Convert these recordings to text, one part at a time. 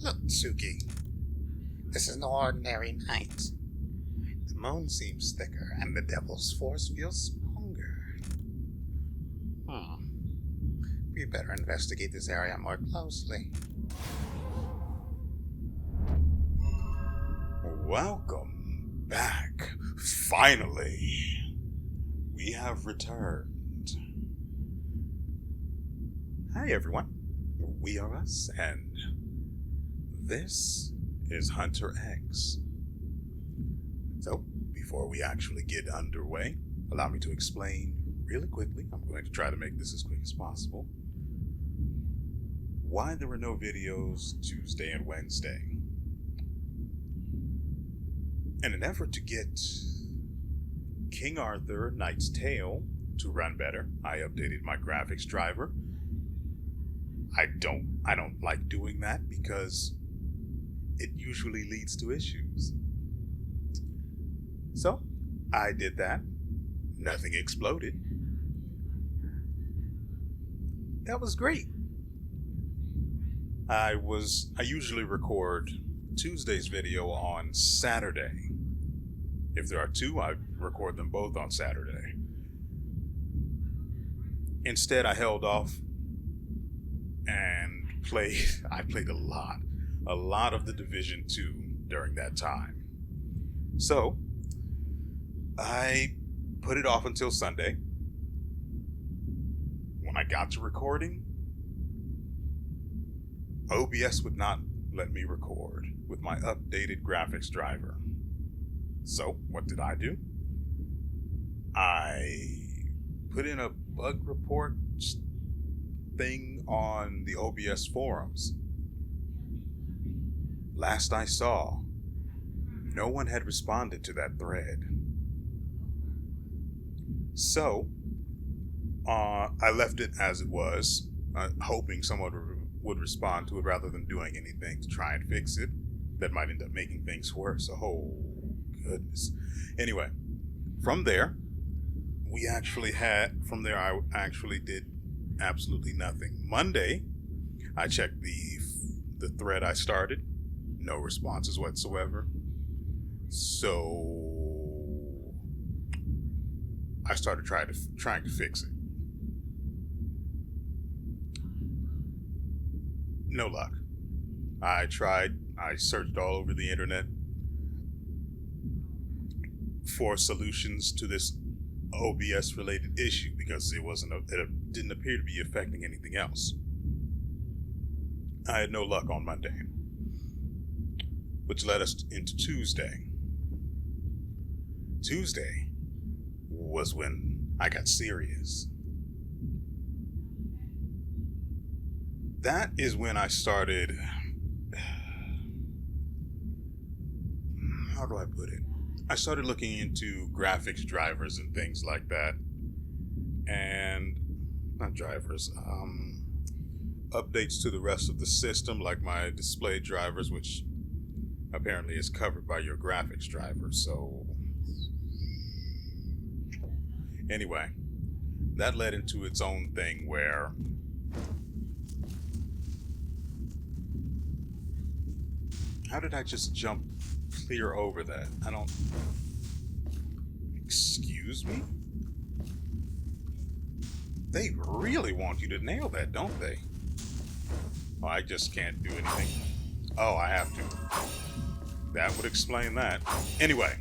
Look, Suki, this is no ordinary night. The moon seems thicker, and the devil's force feels stronger. We better investigate this area more closely. Welcome back. Finally, we have returned. Hi everyone, WeArEuS, and this is HunterX. So, before we actually get underway, allow me to explain really quickly. I'm going to try to make this as quick as possible. Why there were no videos Tuesday and Wednesday. In an effort to get King Arthur Knight's Tale to run better, I updated my graphics driver. I don't like doing that because it usually leads to issues. So, I did that. Nothing exploded. That was great. I usually record Tuesday's video on Saturday. If there are two, I record them both on Saturday. Instead, I held off and I played a lot of The Division 2 during that time. So, I put it off until Sunday. When I got to recording, OBS would not let me record with my updated graphics driver. So, what did I do? I put in a bug report thing on the OBS forums. Last I saw, no one had responded to that thread. So, I left it as it was, hoping someone would respond to it rather than doing anything to try and fix it. That might end up making things worse. Oh, goodness. Anyway, from there, I actually did absolutely nothing. Monday, I checked the thread I started. No responses whatsoever. So I started trying to fix it. No luck. I searched all over the internet for solutions to this OBS related issue because it didn't appear to be affecting anything else. I had no luck on Monday, which led us into Tuesday. Tuesday was when I got serious. That is when I started, how do I put it? I started looking into graphics drivers and things like that. And, not drivers, updates to the rest of the system, like my display drivers, which apparently is covered by your graphics driver. So, anyway, that led into its own thing where how did I just jump clear over that? Excuse me? They really want you to nail that, don't they? Oh, I just can't do anything. Oh, I have to. That would explain that. Anyway.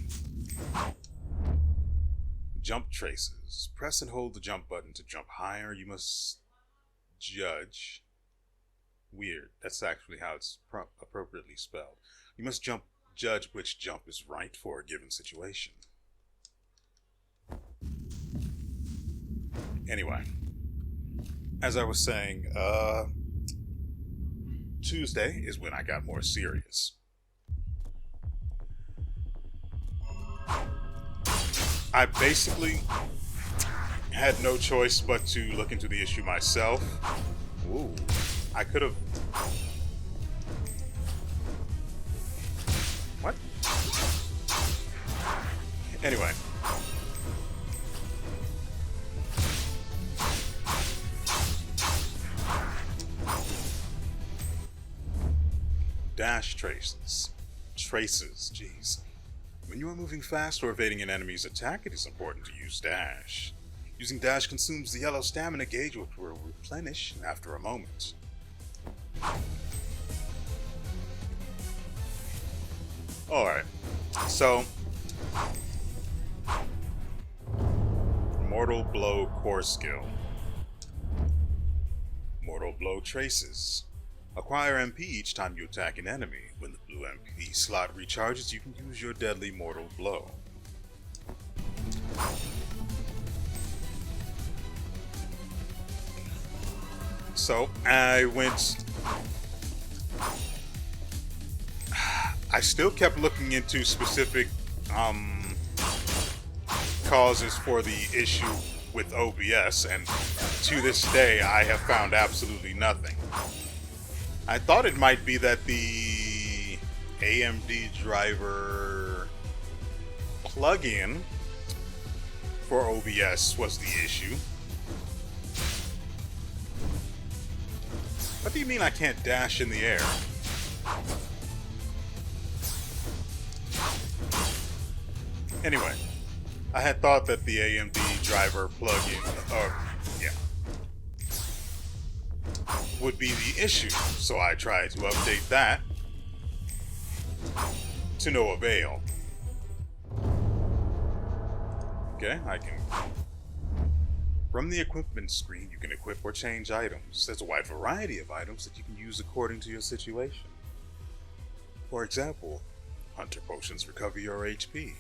Jump traces. Press and hold the jump button to jump higher. You must judge. Weird. That's actually how it's appropriately spelled. You must judge which jump is right for a given situation. Anyway, as I was saying, Tuesday is when I got more serious. I basically had no choice but to look into the issue myself. Ooh, I could have... What? Anyway. dash traces. Jeez. When you are moving fast or evading an enemy's attack, it is important to use dash. Using dash consumes the yellow stamina gauge, which will replenish after a moment. Alright, so Mortal Blow core skill. Mortal Blow traces. Acquire MP each time you attack an enemy. When the blue MP slot recharges, you can use your deadly Mortal Blow. So, I still kept looking into specific causes for the issue with OBS, and to this day I have found absolutely nothing. I thought it might be that the AMD driver plugin for OBS was the issue. What do you mean I can't dash in the air? Anyway, I had thought that the AMD driver plugin, would be the issue, so I tried to update that to no avail. Okay, from the equipment screen, you can equip or change items. There's a wide variety of items that you can use according to your situation. For example, Hunter Potions recover your HP.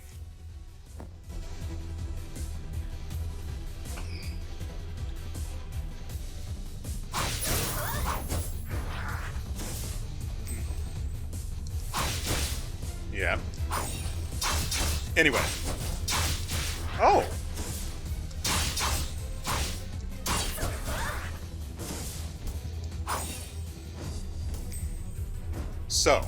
Yeah. Anyway. Oh! So,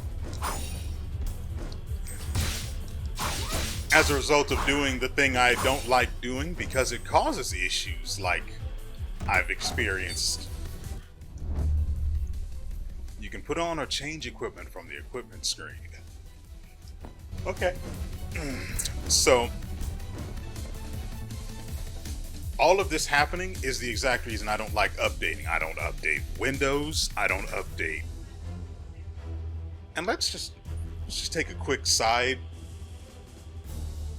as a result of doing the thing I don't like doing because it causes issues like I've experienced, you can put on or change equipment from the equipment screen. Okay. So, all of this happening is the exact reason I don't like updating. I don't update Windows. I don't update. And let's just take a quick side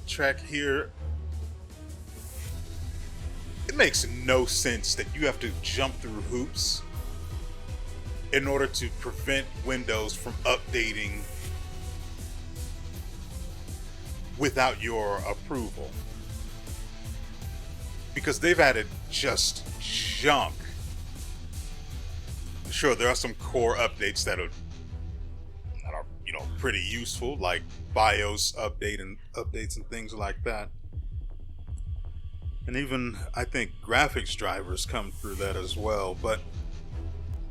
track here. It makes no sense that you have to jump through hoops in order to prevent Windows from updating without your approval. Because they've added just junk. Sure, there are some core updates that are pretty useful, like BIOS updates and things like that. And even, I think, graphics drivers come through that as well. But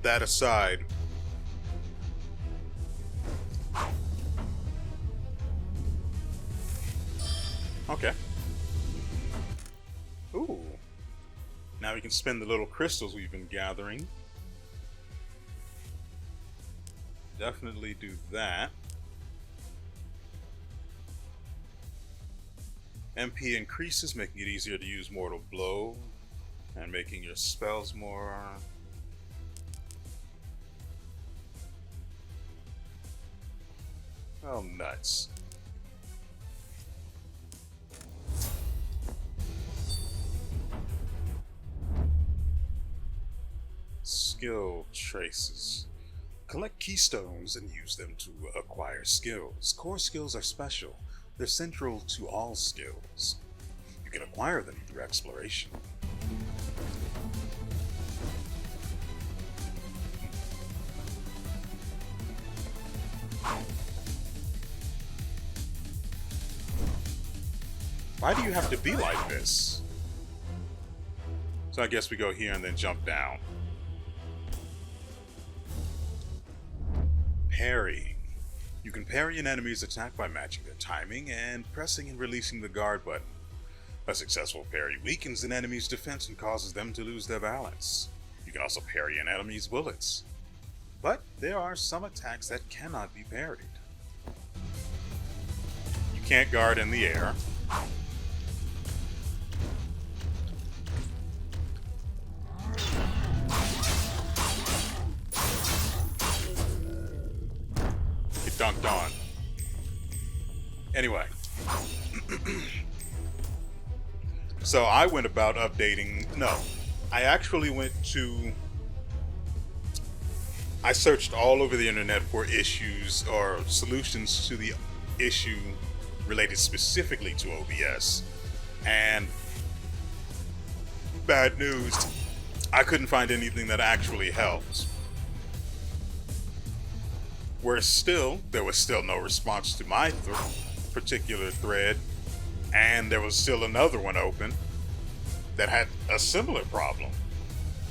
that aside, okay. Ooh. Now we can spend the little crystals we've been gathering. Definitely do that. MP increases, making it easier to use Mortal Blow and making your spells more... oh, nuts. Skill traces. Collect keystones and use them to acquire skills. Core skills are special. They're central to all skills. You can acquire them through exploration. Why do you have to be like this? So I guess we go here and then jump down. Parry. You can parry an enemy's attack by matching their timing and pressing and releasing the guard button. A successful parry weakens an enemy's defense and causes them to lose their balance. You can also parry an enemy's bullets. But there are some attacks that cannot be parried. You can't guard in the air. Get dunked on. Anyway. So I went about updating. No, I actually went to. I searched all over the internet for issues or solutions to the issue related specifically to OBS. And bad news, I couldn't find anything that actually helped. There was still no response to my particular thread, and there was still another one open that had a similar problem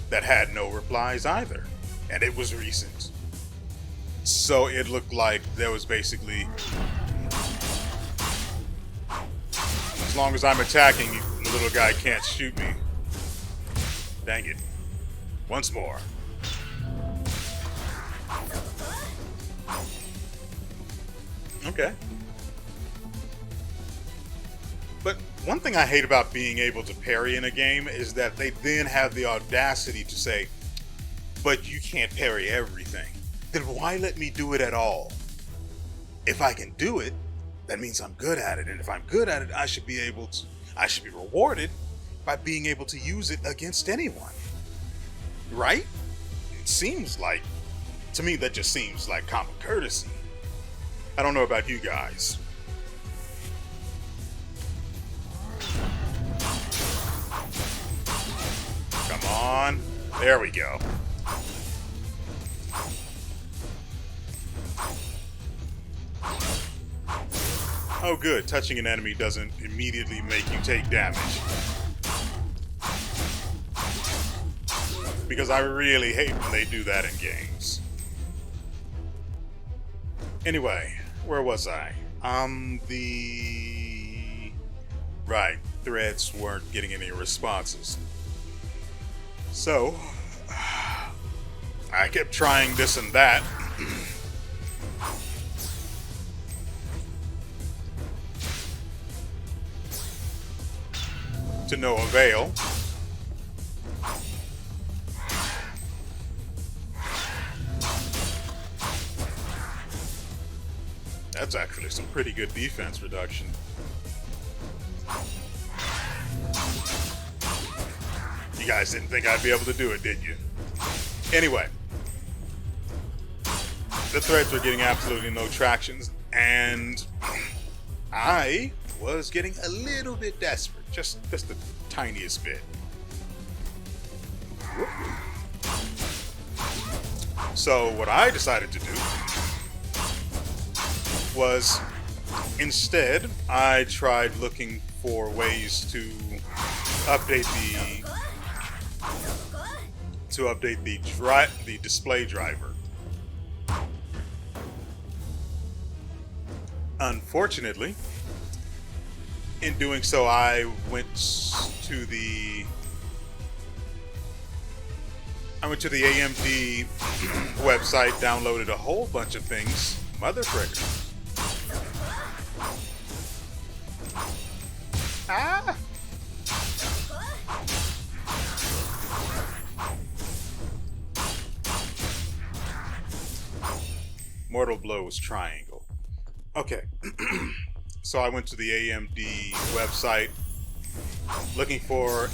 that had no replies either, and it was recent. So it looked like there was basically, as long as I'm attacking, the little guy can't shoot me. Dang it. Once more. Okay. But one thing I hate about being able to parry in a game is that they then have the audacity to say, but you can't parry everything. Then why let me do it at all? If I can do it, that means I'm good at it. And if I'm good at it, I should be rewarded by being able to use it against anyone. Right? It seems like, to me, that just seems like common courtesy. I don't know about you guys. Come on. There we go. Oh good, touching an enemy doesn't immediately make you take damage. Because I really hate when they do that in games. Anyway, where was I? Right, threads weren't getting any responses. So, I kept trying this and that. To no avail. That's actually some pretty good defense reduction. You guys didn't think I'd be able to do it, did you? Anyway, the threads were getting absolutely no tractions, and I was getting a little bit desperate, just the tiniest bit. So what I decided to do was, instead, I tried looking for ways to update the display driver. Unfortunately, in doing so, I went to the AMD website, downloaded a whole bunch of things, mother fricker. Ah! Mortal blow was triangle. Okay. So I went to the AMD website looking for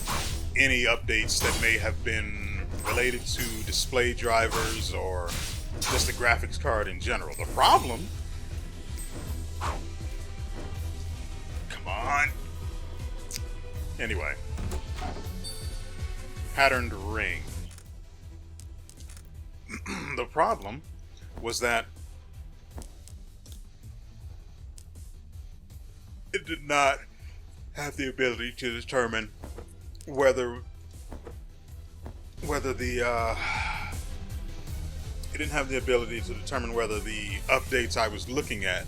any updates that may have been related to display drivers or just the graphics card in general. The problem... Come on. Anyway. Patterned ring. The problem was that it did not have the ability to determine whether the it didn't have the ability to determine whether the updates I was looking at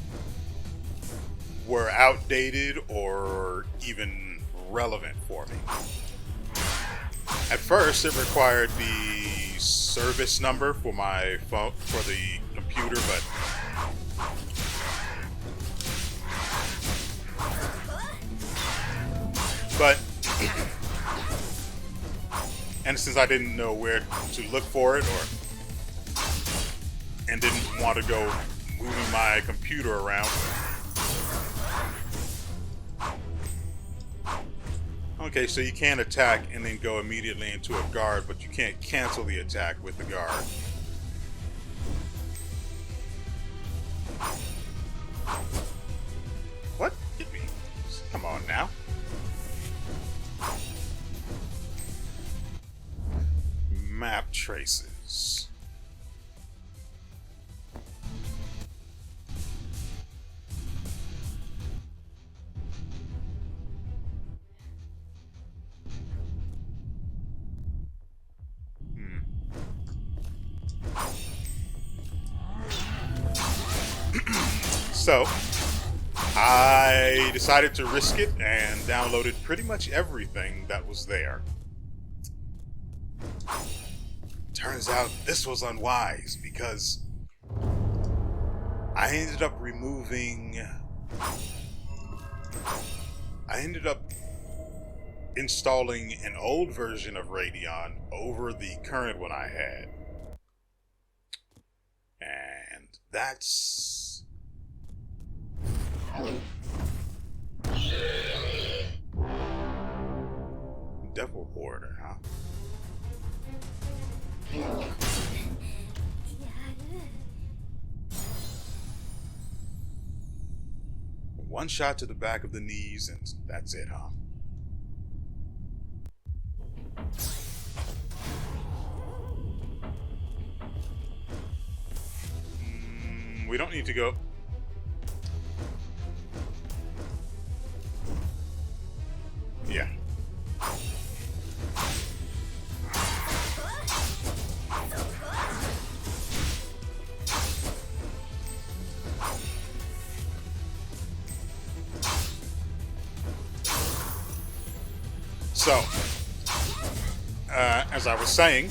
were outdated or even relevant for me. At first, it required the service number for my phone, for the computer, but and since I didn't know where to look for it, and didn't want to go moving my computer around. Okay, so you can attack and then go immediately into a guard, but you can't cancel the attack with the guard. What? Get me. Come on now. Map traces. So, I decided to risk it and downloaded pretty much everything that was there. Turns out this was unwise because I ended up installing an old version of Radeon over the current one I had. And that's... Devil Order, huh? One shot to the back of the knees, and that's it, huh? We don't need to go. Yeah. So, as I was saying,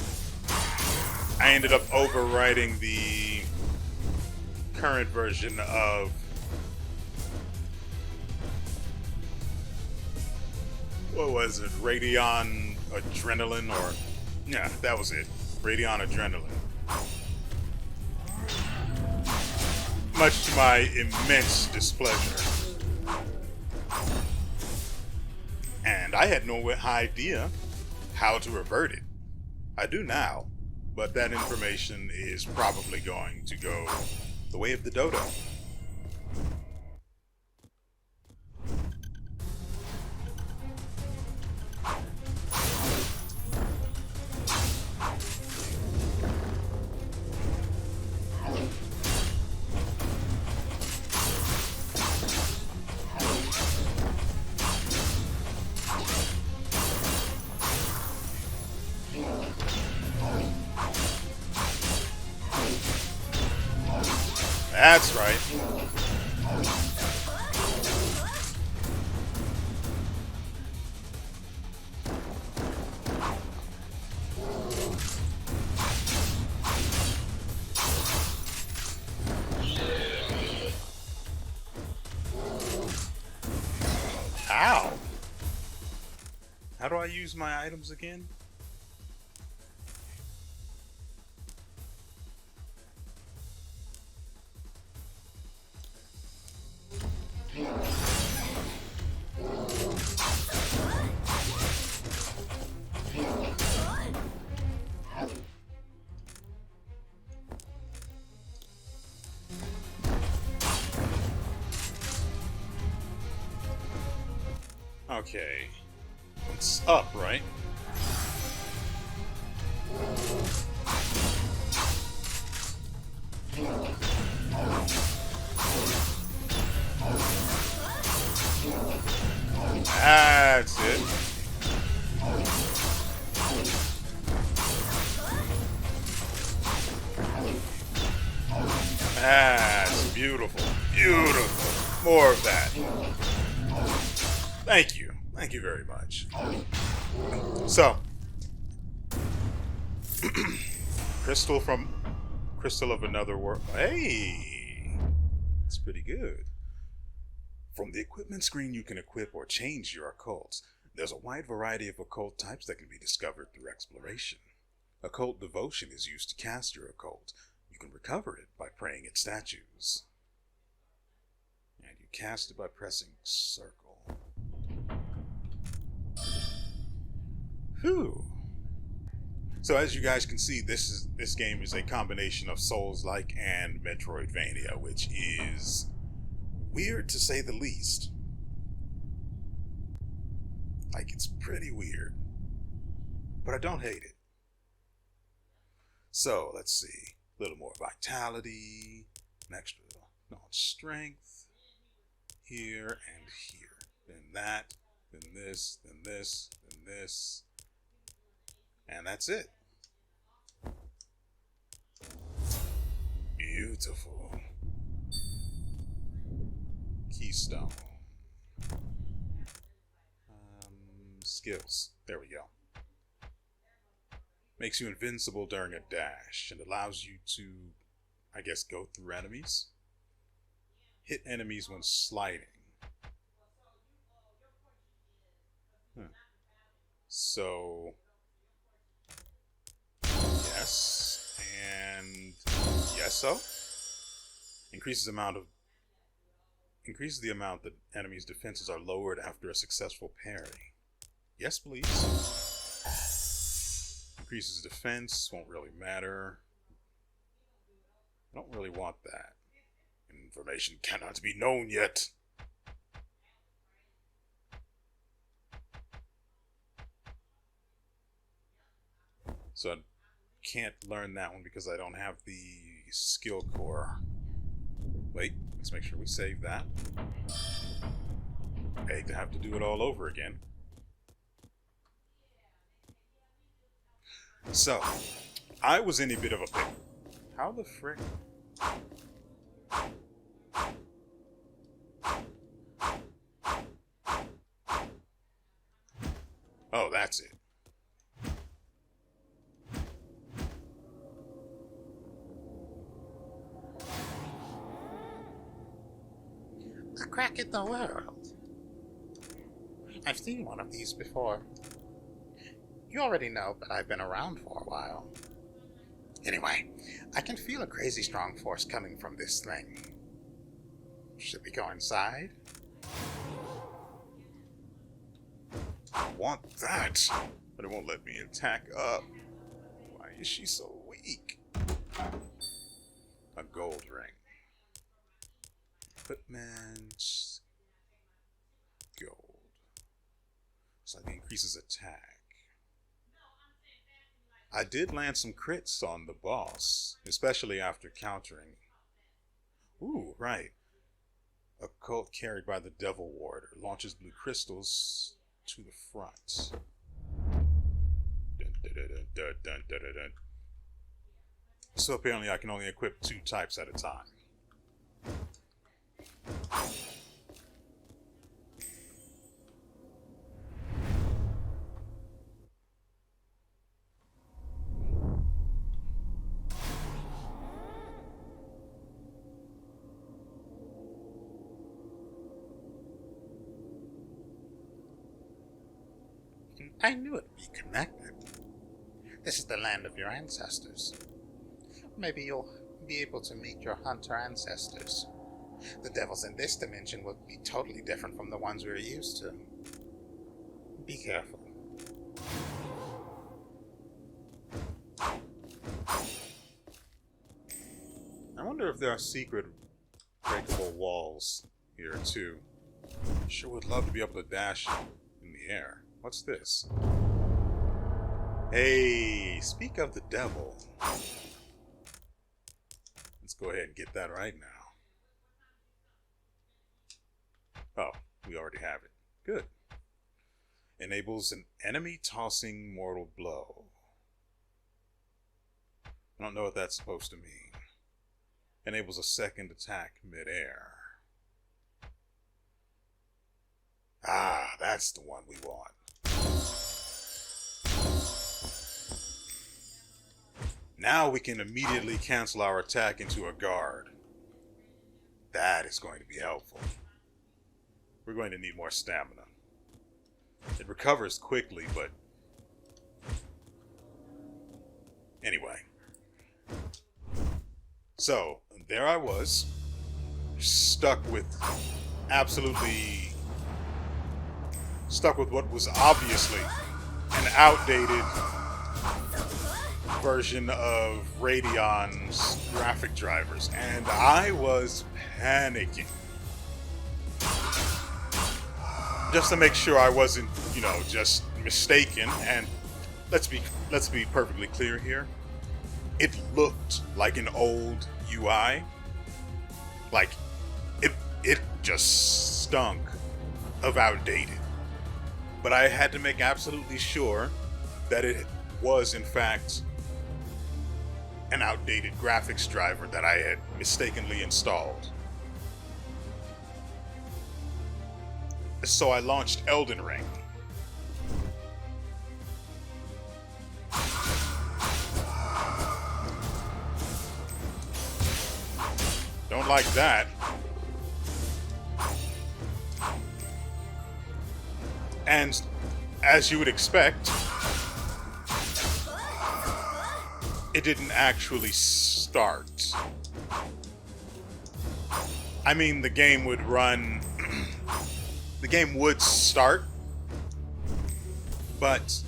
I ended up overwriting the current version of what was it? Radeon Adrenaline, or yeah, that was it. Radeon Adrenaline. Much to my immense displeasure. And I had no idea how to revert it. I do now, but that information is probably going to go the way of the dodo. That's right. Ow. How do I use my items again? Okay. It's up, right? That's it. That's beautiful. Beautiful. More of that. Thank you. Thank you very much. So, Crystal of Another World. Hey, that's pretty good. From the equipment screen, you can equip or change your occults. There's a wide variety of occult types that can be discovered through exploration. Occult devotion is used to cast your occult. You can recover it by praying at statues. And you cast it by pressing circle. Whew. So as you guys can see, this game is a combination of Souls-like and Metroidvania, which is weird to say the least. Like, it's pretty weird. But I don't hate it. So, let's see. A little more vitality, an extra strength, here and here. Then that, then this, then this, then this. And that's it. Beautiful. Keystone. Skills. There we go. Makes you invincible during a dash and allows you to, I guess, go through enemies. Hit enemies when sliding. So, yes, and yes, so. Increases the amount that enemies' defenses are lowered after a successful parry. Yes, please. Increases defense, won't really matter. I don't really want that. Information cannot be known yet. So I can't learn that one because I don't have the skill core. Wait, let's make sure we save that. I hate to have to do it all over again. So, I was in a bit of a pickle. How the frick? Oh, that's it. A crack in the world. I've seen one of these before. You already know, but I've been around for a while. Anyway, I can feel a crazy strong force coming from this thing. Should we go inside? I want that, but it won't let me attack up. Why is she so weak? A gold ring. Equipment. Gold. So it increases attack. I did land some crits on the boss, especially after countering. Ooh, right. A cult carried by the Devil Warder launches blue crystals to the front. Dun, dun, dun, dun, dun, dun, dun, dun. So apparently I can only equip 2 types at a time. I knew it'd be connected. This is the land of your ancestors. Maybe you'll be able to meet your hunter ancestors. The devils in this dimension will be totally different from the ones we're used to. Be careful. I wonder if there are secret breakable walls here too. Sure would love to be able to dash in the air. What's this? Hey, speak of the devil. Let's go ahead and get that right now. Oh, we already have it. Good. Enables an enemy tossing mortal blow. I don't know what that's supposed to mean. Enables a second attack mid-air. Ah, that's the one we want. Now we can immediately cancel our attack into a guard. That is going to be helpful. We're going to need more stamina. It recovers quickly, but... Anyway. So, there I was, stuck with what was obviously an outdated version of Radeon's graphic drivers, and I was panicking. Just to make sure I wasn't, just mistaken, and let's be perfectly clear here. It looked like an old UI. Like, it just stunk of outdated. But I had to make absolutely sure that it was, in fact, an outdated graphics driver that I had mistakenly installed. So I launched Elden Ring. Don't like that. And as you would expect, it didn't actually start. I mean, the game would run... the game would start, but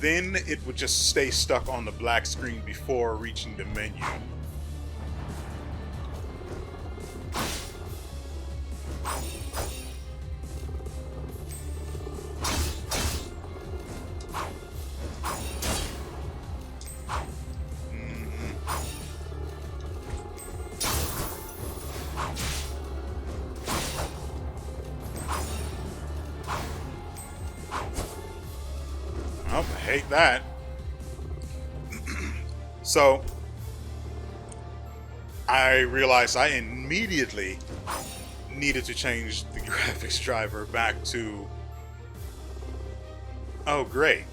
then it would just stay stuck on the black screen before reaching the menu. I hate that. So I realized I immediately needed to change the graphics driver back to... oh, great.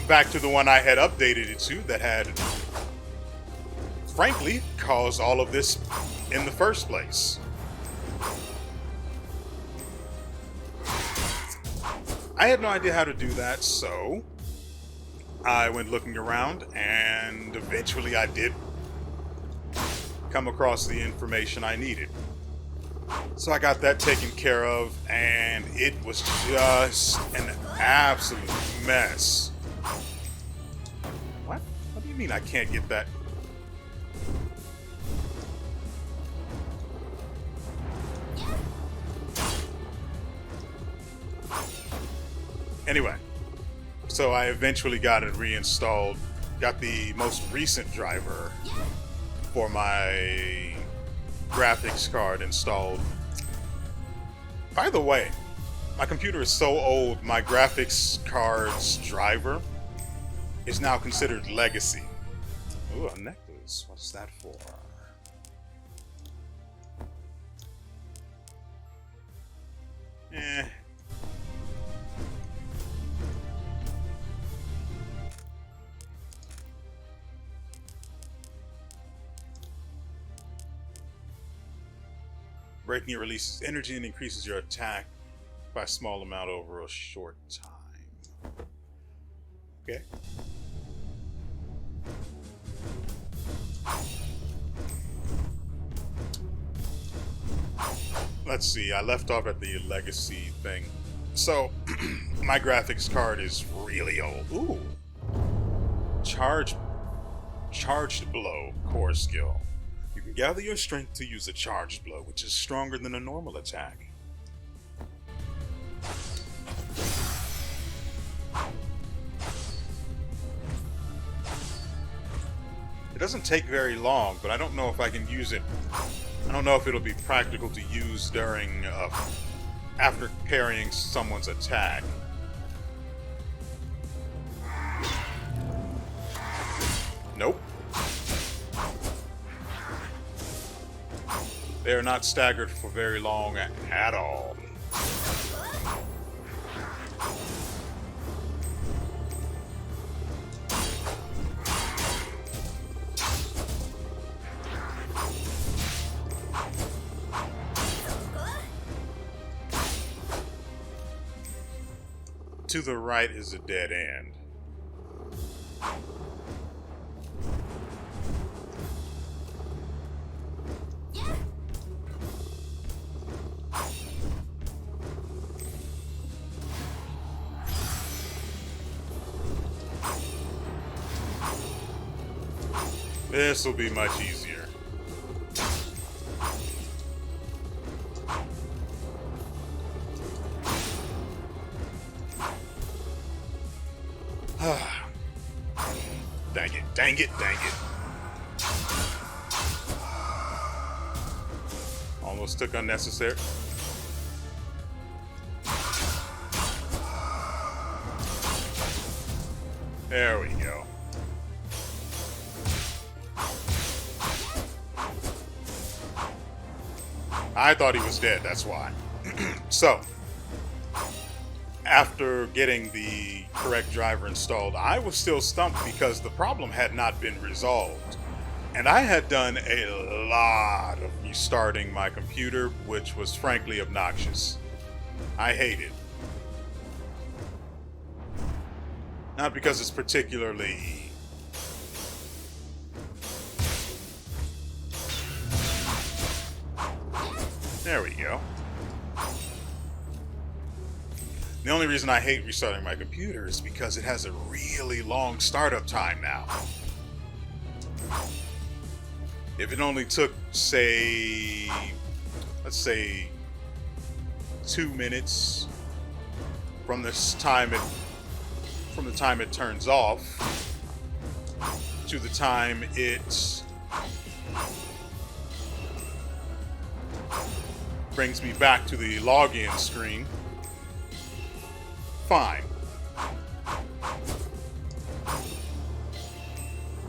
Back to the one I had updated it to that had, frankly, caused all of this in the first place. I had no idea how to do that, so I went looking around, and eventually I did come across the information I needed. So I got that taken care of, and it was just an absolute mess. What? What do you mean I can't get that? Anyway, so I eventually got it reinstalled, got the most recent driver for my graphics card installed. By the way, my computer is so old, my graphics card's driver is now considered legacy. Ooh, a necklace. What's that for? Eh. Breaking it releases energy and increases your attack by a small amount over a short time. Okay. Let's see, I left off at the legacy thing. So, my graphics card is really old. Ooh. Charged blow, core skill. You can gather your strength to use a charged blow, which is stronger than a normal attack. It doesn't take very long, but I don't know if I can use it. I don't know if it'll be practical to use during, after parrying someone's attack. Nope. They are not staggered for very long at all. To the right is a dead end. This will be much easier. Dang it, dang it, dang it. Almost took unnecessary. There we go. I thought he was dead, that's why. So, after getting the correct driver installed, I was still stumped because the problem had not been resolved. And I had done a lot of restarting my computer, which was frankly obnoxious. I hate it. Not because it's particularly... There we go. The only reason I hate restarting my computer is because it has a really long startup time now. If it only took, say, let's say 2 minutes from the time it turns off to the time it brings me back to the login screen, fine.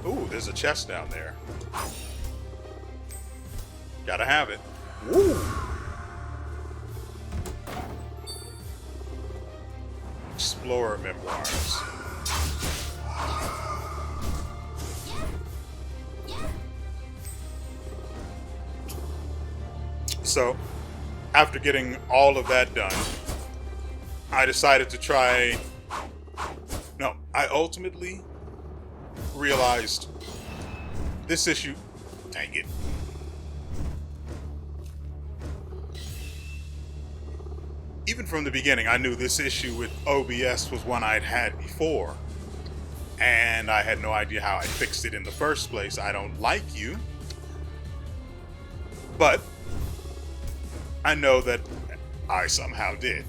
Ooh, there's a chest down there. Gotta have it. Woo! Explorer memoirs. So, after getting all of that done, I decided to try... No, I ultimately realized this issue... Dang it. Even from the beginning, I knew this issue with OBS was one I'd had before. And I had no idea how I fixed it in the first place. I don't like you. But I know that I somehow did.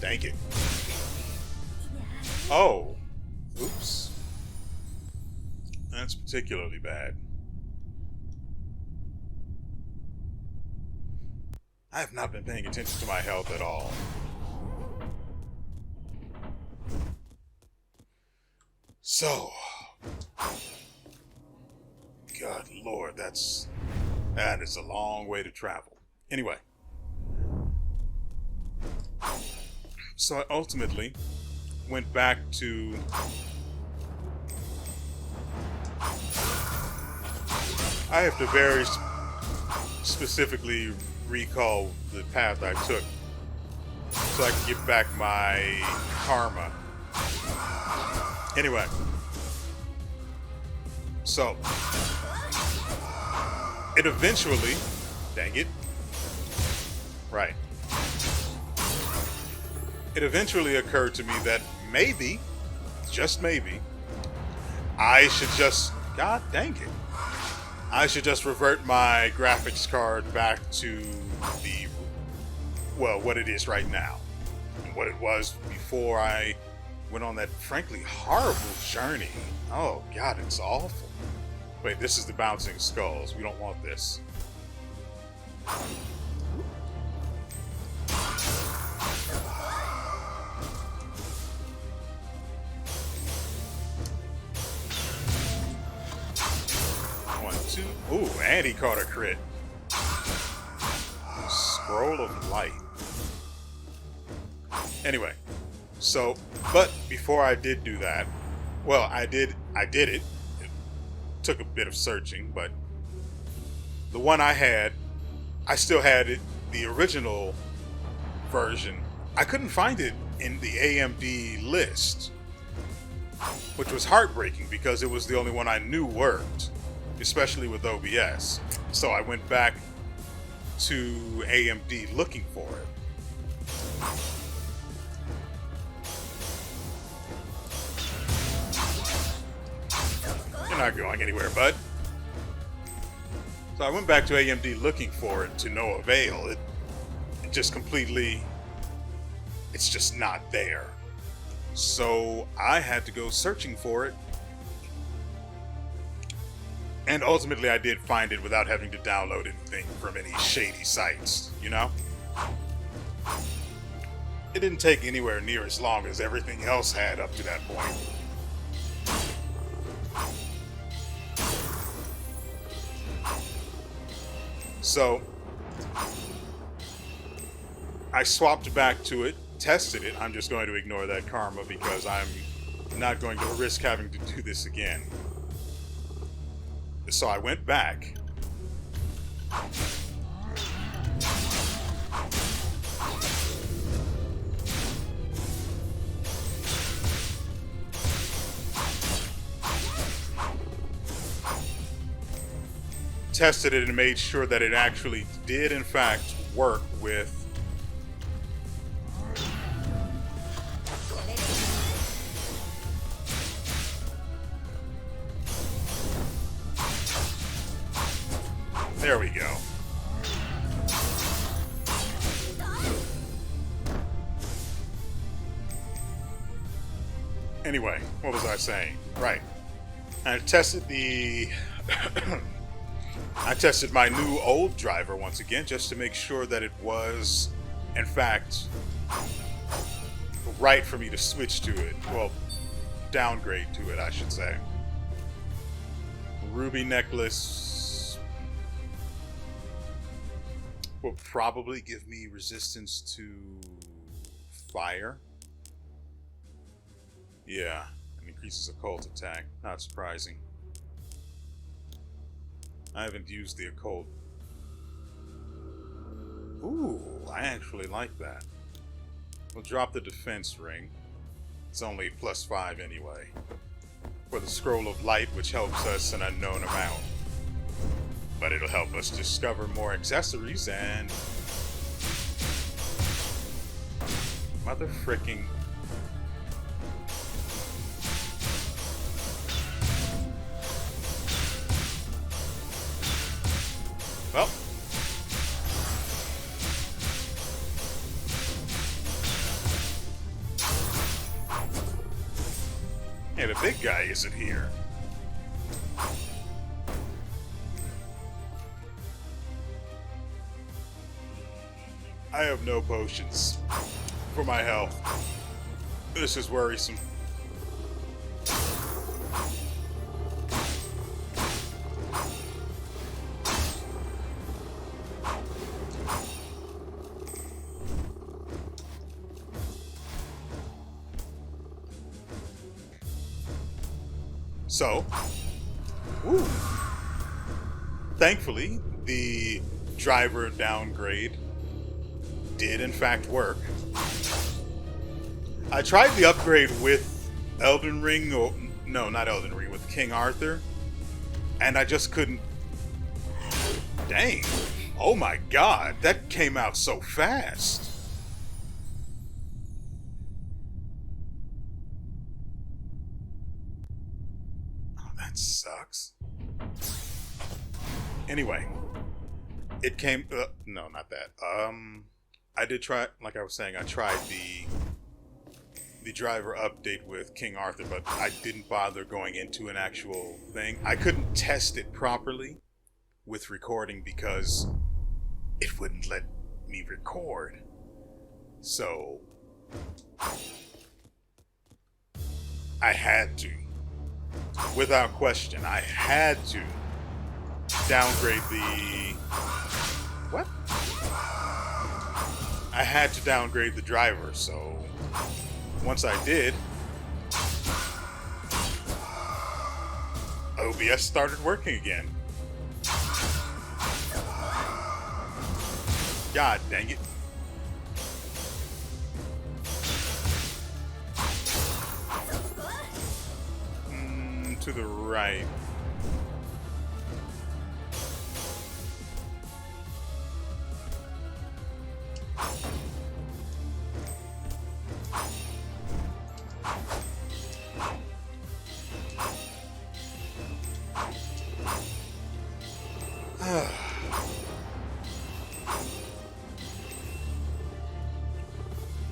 Dang it. Oh. Oops. That's particularly bad. I have not been paying attention to my health at all. So, God Lord, that is a long way to travel. Anyway, so I ultimately went back to I have to very specifically recall the path I took so I can get back my karma. Anyway, so it eventually, dang it, right. It eventually occurred to me that maybe, just maybe, I should just, God dang it, I should just revert my graphics card back to the, well, what it is right now. And what it was before I went on that frankly horrible journey. Oh God, it's awful. Wait, this is the bouncing skulls. We don't want this. Ooh, and he caught a crit. Scroll of light. Anyway, so, but before I did do that, well, I did it. It took a bit of searching, but the one I had I still had it, the original version. I couldn't find it in the AMD list, which was heartbreaking because it was the only one I knew worked, especially with OBS. So I went back to AMD looking for it. You're not going anywhere, bud. So I went back to AMD looking for it to no avail. It just completely, it's just not there. So I had to go searching for it. And ultimately I did find it without having to download anything from any shady sites, you know? It didn't take anywhere near as long as everything else had up to that point. So I swapped back to it, tested it. I'm just going to ignore that karma because I'm not going to risk having to do this again. So I went back. Tested it and made sure that it actually did in fact work with there we go. Anyway, what was I saying? Right. I tested the I tested my new old driver once again just to make sure that it was in fact right for me to switch to it. Well, downgrade to it, I should say. Ruby necklace will probably give me resistance to fire. Yeah, and increases occult attack. Not surprising. I haven't used the occult. Ooh, I actually like that. We'll drop the defense ring. It's only +5 anyway. For the scroll of light, which helps us an unknown amount. But it'll help us discover more accessories and... mother fricking... Well. Yeah, the big guy isn't here. I have no potions for my health. This is worrisome. So, woo. Thankfully, the driver downgrade did in fact work. I tried the upgrade with Elden Ring, or no, not Elden Ring, with King Arthur, and I just couldn't. Dang. Oh my god, that came out so fast. That sucks. Anyway, it came. No, not that. I did try. Like I was saying, I tried the driver update with King Arthur, but I didn't bother going into an actual thing. I couldn't test it properly with recording because it wouldn't let me record. So I had to. Without question, I had to downgrade the... What? I had to downgrade the driver, so once I did, OBS started working again. God dang it. To the right.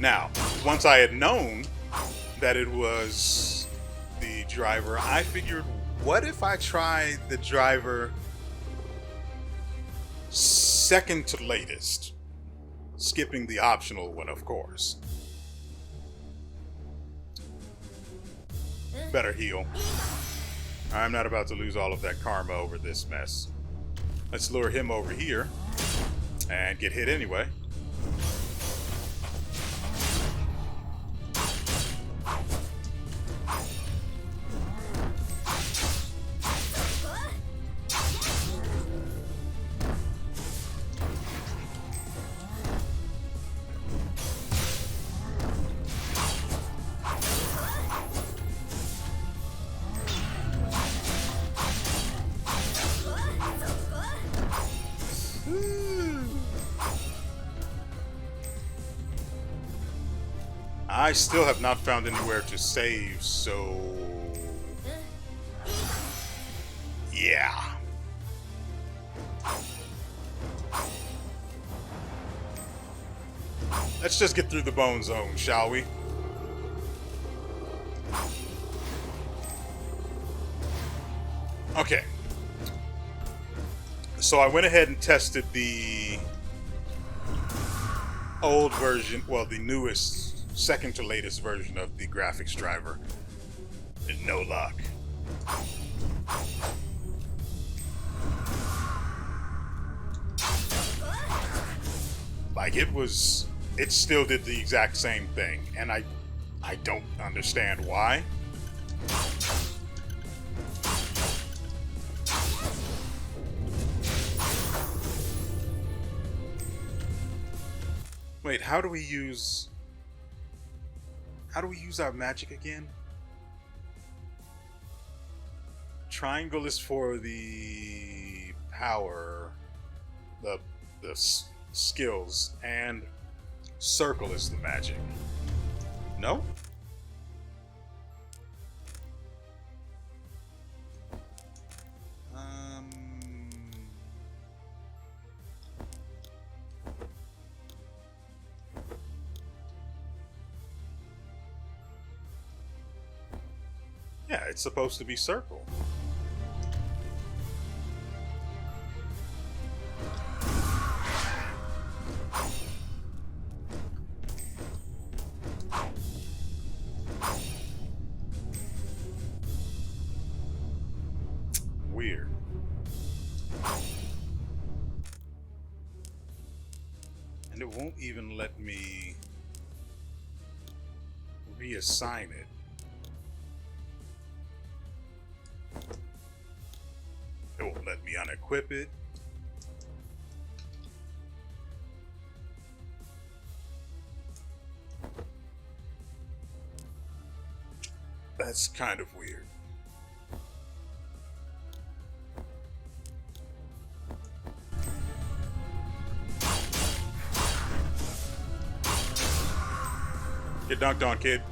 Now, once I had known that it was the driver, I figured, what if I tried the driver second to latest? Skipping the optional one, of course. Better heal. I'm not about to lose all of that karma over this mess. Let's lure him over here and get hit anyway. I still have not found anywhere to save, so... yeah. Let's just get through the bone zone, shall we? Okay. So I went ahead and tested the old version, well, the newest, second to latest version of the graphics driver. And no luck. Like, it still did the exact same thing, and I don't understand why. Wait, how do we use our magic again? Triangle is for the power, the skills, and circle is the magic. No? Yeah, it's supposed to be circle. Weird. And it won't even let me reassign it. It won't let me unequip it. That's kind of weird. Get dunked on, kid.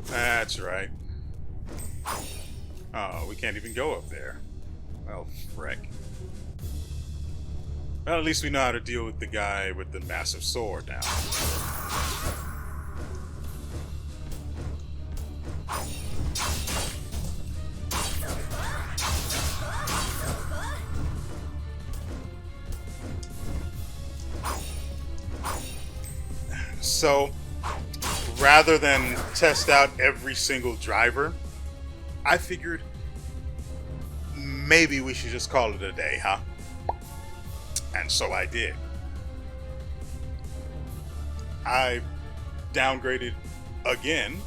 That's right. Oh, we can't even go up there. Well, frick. Well, at least we know how to deal with the guy with the massive sword now. So, rather than test out every single driver, I figured maybe we should just call it a day, huh? And so I did. I downgraded again.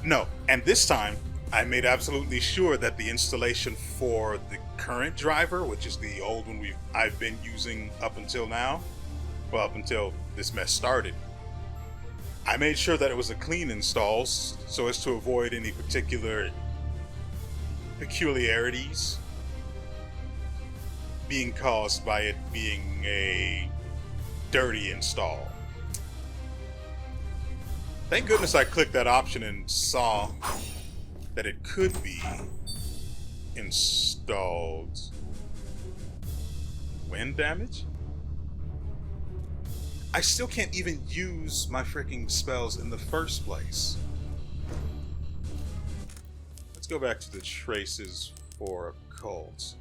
No, and this time I made absolutely sure that the installation for the current driver, which is the old one I've been using up until now, well, up until this mess started, I made sure that it was a clean install so as to avoid any particular peculiarities being caused by it being a dirty install. Thank goodness I clicked that option and saw that it could be installed. Wind damage? I still can't even use my freaking spells in the first place. Let's go back to the traces for occult.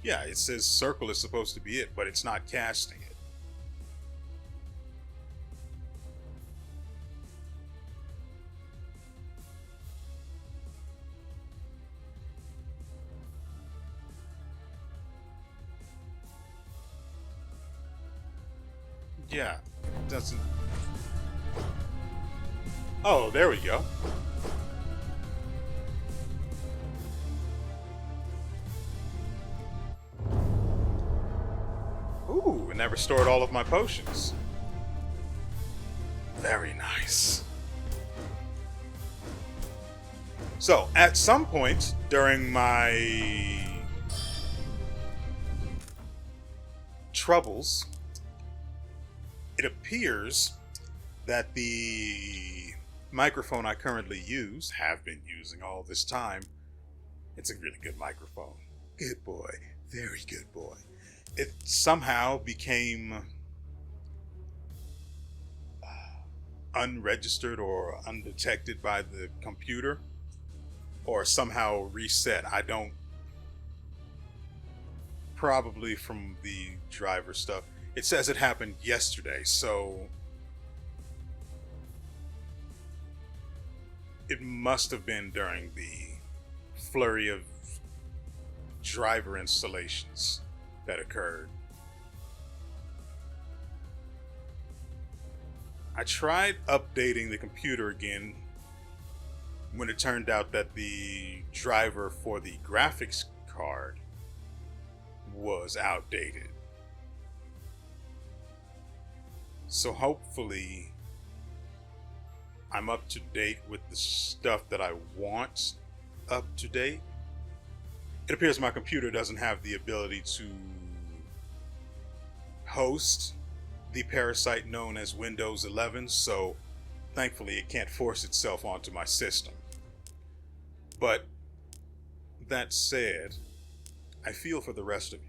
Yeah, it says circle is supposed to be it, but it's not casting it. Yeah, it doesn't. Oh, there we go. Ooh, and that restored all of my potions. Very nice. So, at some point during my troubles, it appears that the microphone I currently have been using all this time, it's a really good microphone. Good boy. Very good boy. It somehow became unregistered or undetected by the computer, or somehow reset. I don't, probably from the driver stuff. It says it happened yesterday, so it must have been during the flurry of driver installations that occurred. I tried updating the computer again when it turned out that the driver for the graphics card was outdated. So hopefully I'm up to date with the stuff that I want up to date. It appears my computer doesn't have the ability to host the parasite known as Windows 11, so thankfully it can't force itself onto my system. But that said, I feel for the rest of you.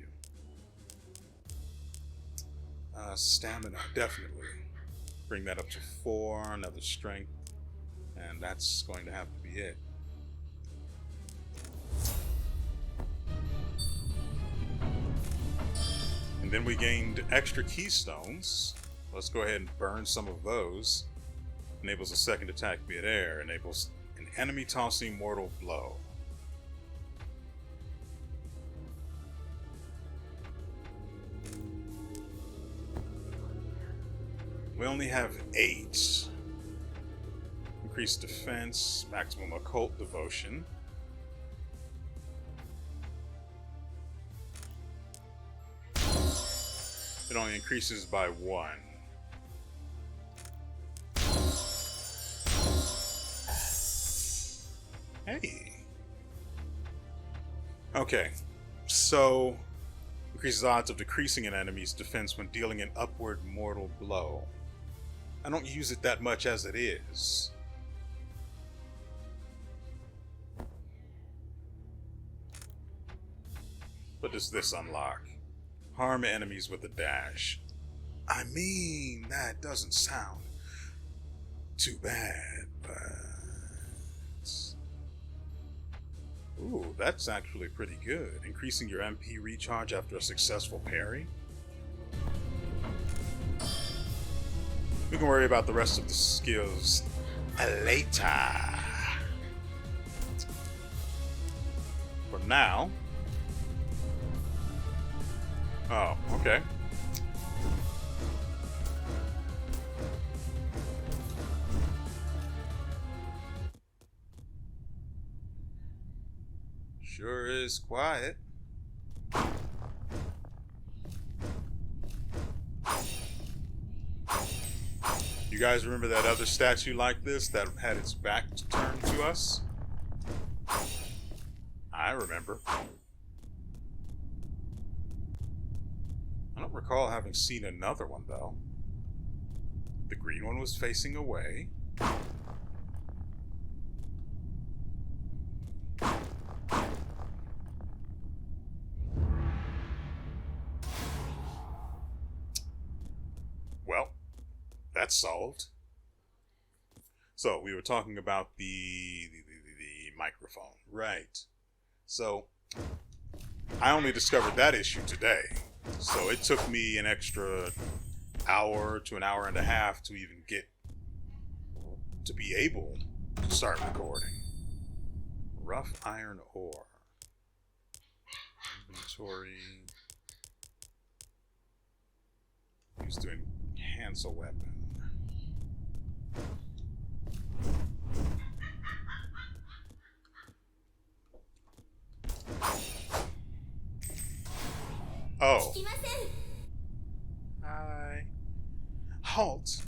Stamina, definitely. Bring that up to 4, another strength, and that's going to have to be it. And then we gained extra keystones. Let's go ahead and burn some of those. Enables a second attack mid-air. Enables an enemy tossing mortal blow. We only have 8. Increased defense, maximum occult devotion. It only increases by 1. Hey. Okay, so increases odds of decreasing an enemy's defense when dealing an upward mortal blow. I don't use it that much as it is. What does this unlock? Harm enemies with a dash. I mean, that doesn't sound too bad, but... Ooh, that's actually pretty good. Increasing your MP recharge after a successful parry. We can worry about the rest of the skills later. For now. Oh, okay. Sure is quiet. You guys remember that other statue like this that had its back turned to us? I remember. I don't recall having seen another one, though. The green one was facing away. Well, that's solved. So, we were talking about the microphone. Right. So, I only discovered that issue today. So it took me an extra hour to an hour and a half to even get to be able to start recording. Rough iron ore. Inventory. He's doing Hansel weapon. Oh. Hi. Halt.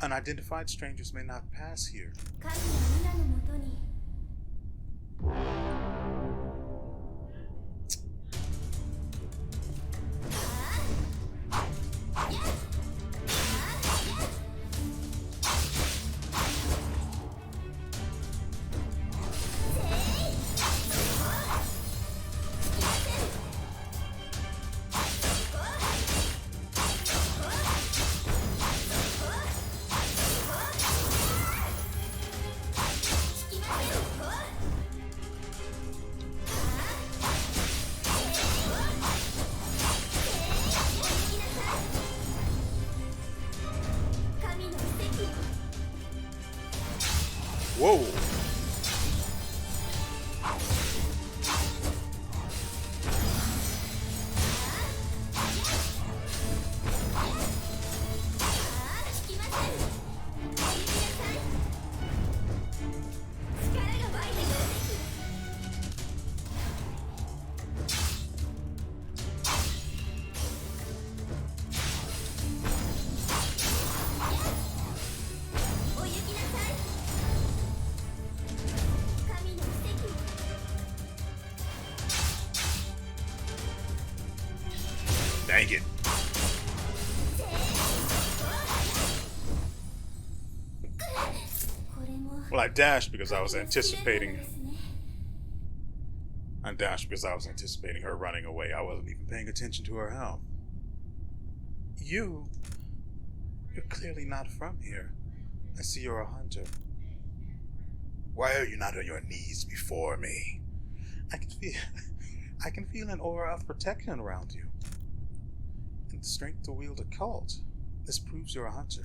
Unidentified strangers may not pass here. Whoa. Dang it. Well, I dashed because I was anticipating her running away. I wasn't even paying attention to her health. You're clearly not from here. I see you're a hunter. Why are you not on your knees before me? I can feel an aura of protection around you. And the strength to wield a cult. This proves you're a hunter.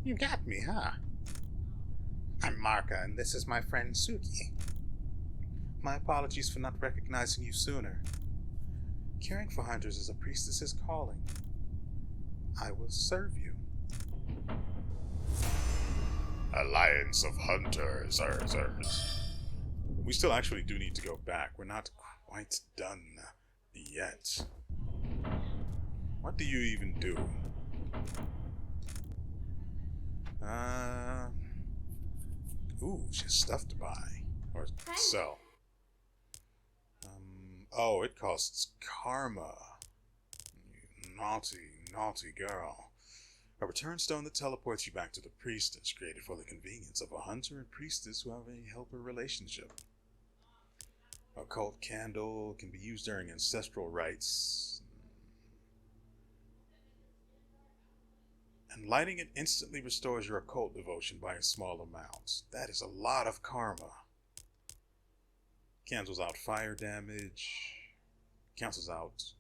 You got me, huh? I'm Marka, and this is my friend Suki. My apologies for not recognizing you sooner. Caring for hunters is a priestess's calling. I will serve you. Alliance of Hunters. We still actually do need to go back. We're not quite done yet. What do you even do? Ooh, she has stuff to buy. Or sell. Oh, it costs karma. You naughty girl. A return stone that teleports you back to the priestess, created for the convenience of a hunter and priestess who have a helper relationship. A cult candle can be used during ancestral rites. And lighting it instantly restores your occult devotion by a small amount. That is a lot of karma. Cancels out fire damage. Cancels out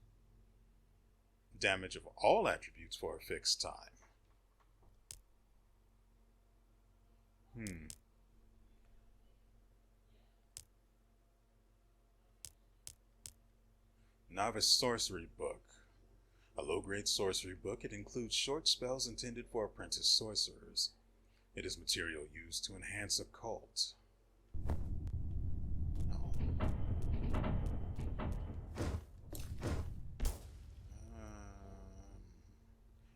damage of all attributes for a fixed time. Novice Sorcery Book. A low-grade sorcery book, it includes short spells intended for apprentice sorcerers. It is material used to enhance a cult.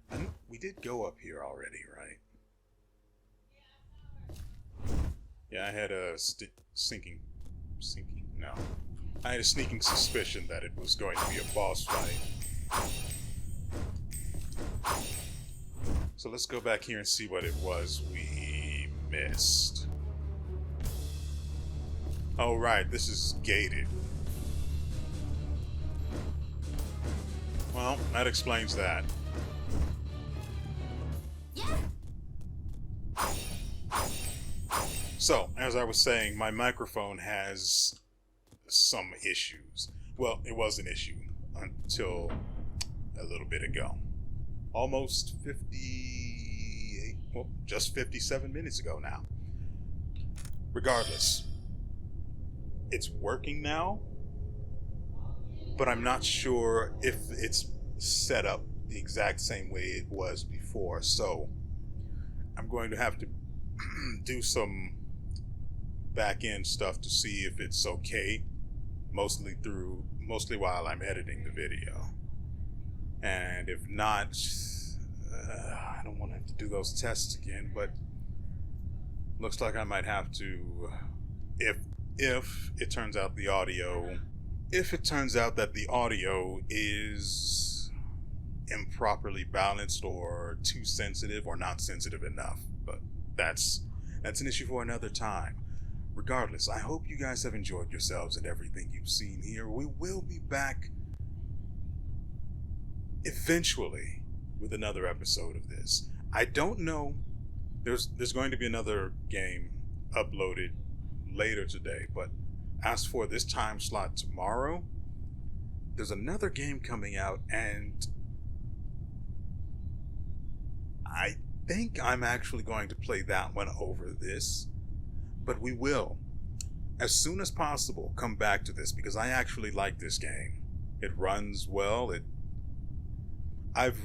No. We did go up here already, right? Yeah, I had a sinking? No. I had a sneaking suspicion that it was going to be a boss fight. So let's go back here and see what it was we missed. Oh, right, this is gated. Well, that explains that. So, as I was saying, my microphone has some issues. Well, it was an issue until a little bit ago. Almost 58, well, just 57 minutes ago now. Regardless, it's working now, but I'm not sure if it's set up the exact same way it was before. So I'm going to have to do some back-end stuff to see if it's okay, mostly while I'm editing the video. And if not, I don't want to have to do those tests again, but looks like I might have to, if it turns out the audio, if it turns out that the audio is improperly balanced or too sensitive or not sensitive enough. But that's an issue for another time. Regardless, I hope you guys have enjoyed yourselves and everything you've seen here. We will be back eventually with another episode of this. I don't know. There's going to be another game uploaded later today, but as for this time slot tomorrow, there's another game coming out, and I think I'm actually going to play that one over this. But we will, as soon as possible, come back to this because I actually like this game. It runs well. I've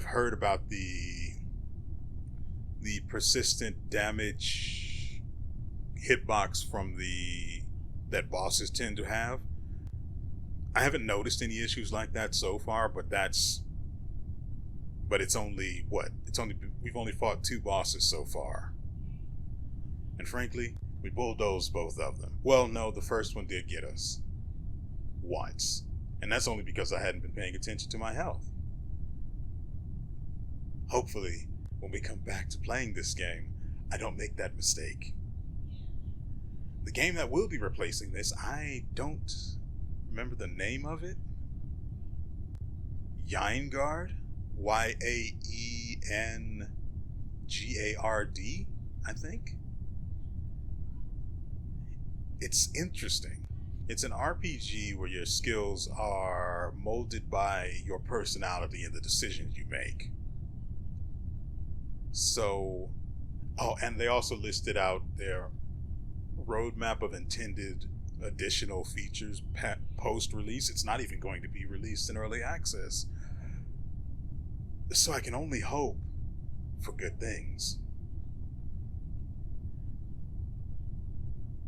heard about the persistent damage hitbox from that bosses tend to have. I haven't noticed any issues like that so far, but it's only we've only fought 2 bosses so far. And frankly, we bulldozed both of them. Well, no, the first one did get us once, and that's only because I hadn't been paying attention to my health. Hopefully, when we come back to playing this game, I don't make that mistake. The game that will be replacing this, I don't remember the name of it. Yengard? Y-A-E-N-G-A-R-D, I think. It's interesting. It's an RPG where your skills are molded by your personality and the decisions you make. So, and they also listed out their roadmap of intended additional features post-release. It's not even going to be released in early access. So I can only hope for good things.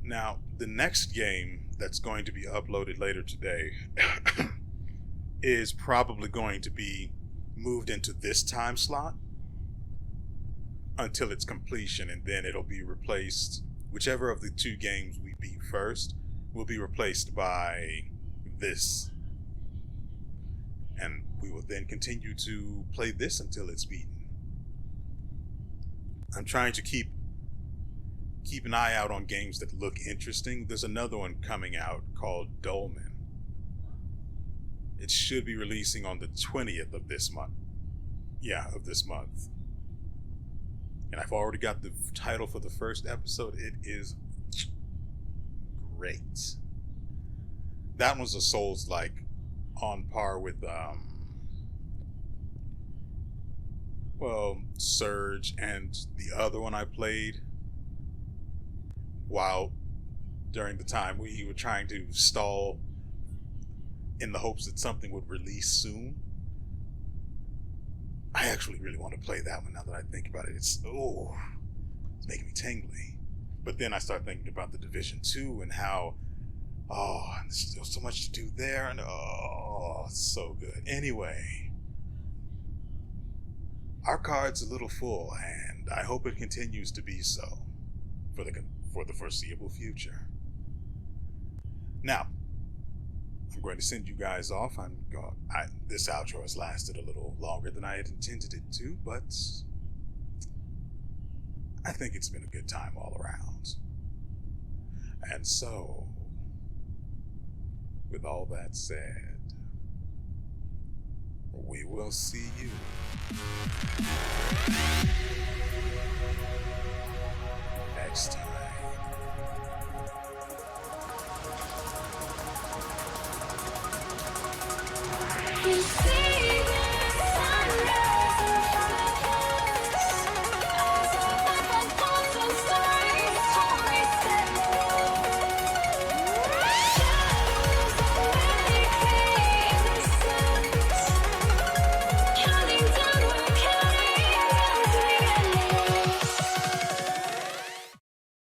Now, the next game that's going to be uploaded later today is probably going to be moved into this time slot until its completion, and then it'll be replaced. Whichever of the 2 games we beat first will be replaced by this. And we will then continue to play this until it's beaten. I'm trying to keep an eye out on games that look interesting. There's another one coming out called Dolmen. It should be releasing on the 20th of this month. Yeah, of this month. And I've already got the title for the first episode. It is great. That one's a Souls-like on par with well, Surge and the other one I played while during the time we were trying to stall in the hopes that something would release soon. I actually really want to play that one now that I think about it. It's making me tingly. But then I start thinking about the Division 2 and how there's still so much to do there, and it's so good. Anyway, our card's a little full, and I hope it continues to be so for the foreseeable future. Now, I'm going to send you guys off. This outro has lasted a little longer than I had intended it to, but I think it's been a good time all around. And so, with all that said, we will see you next time.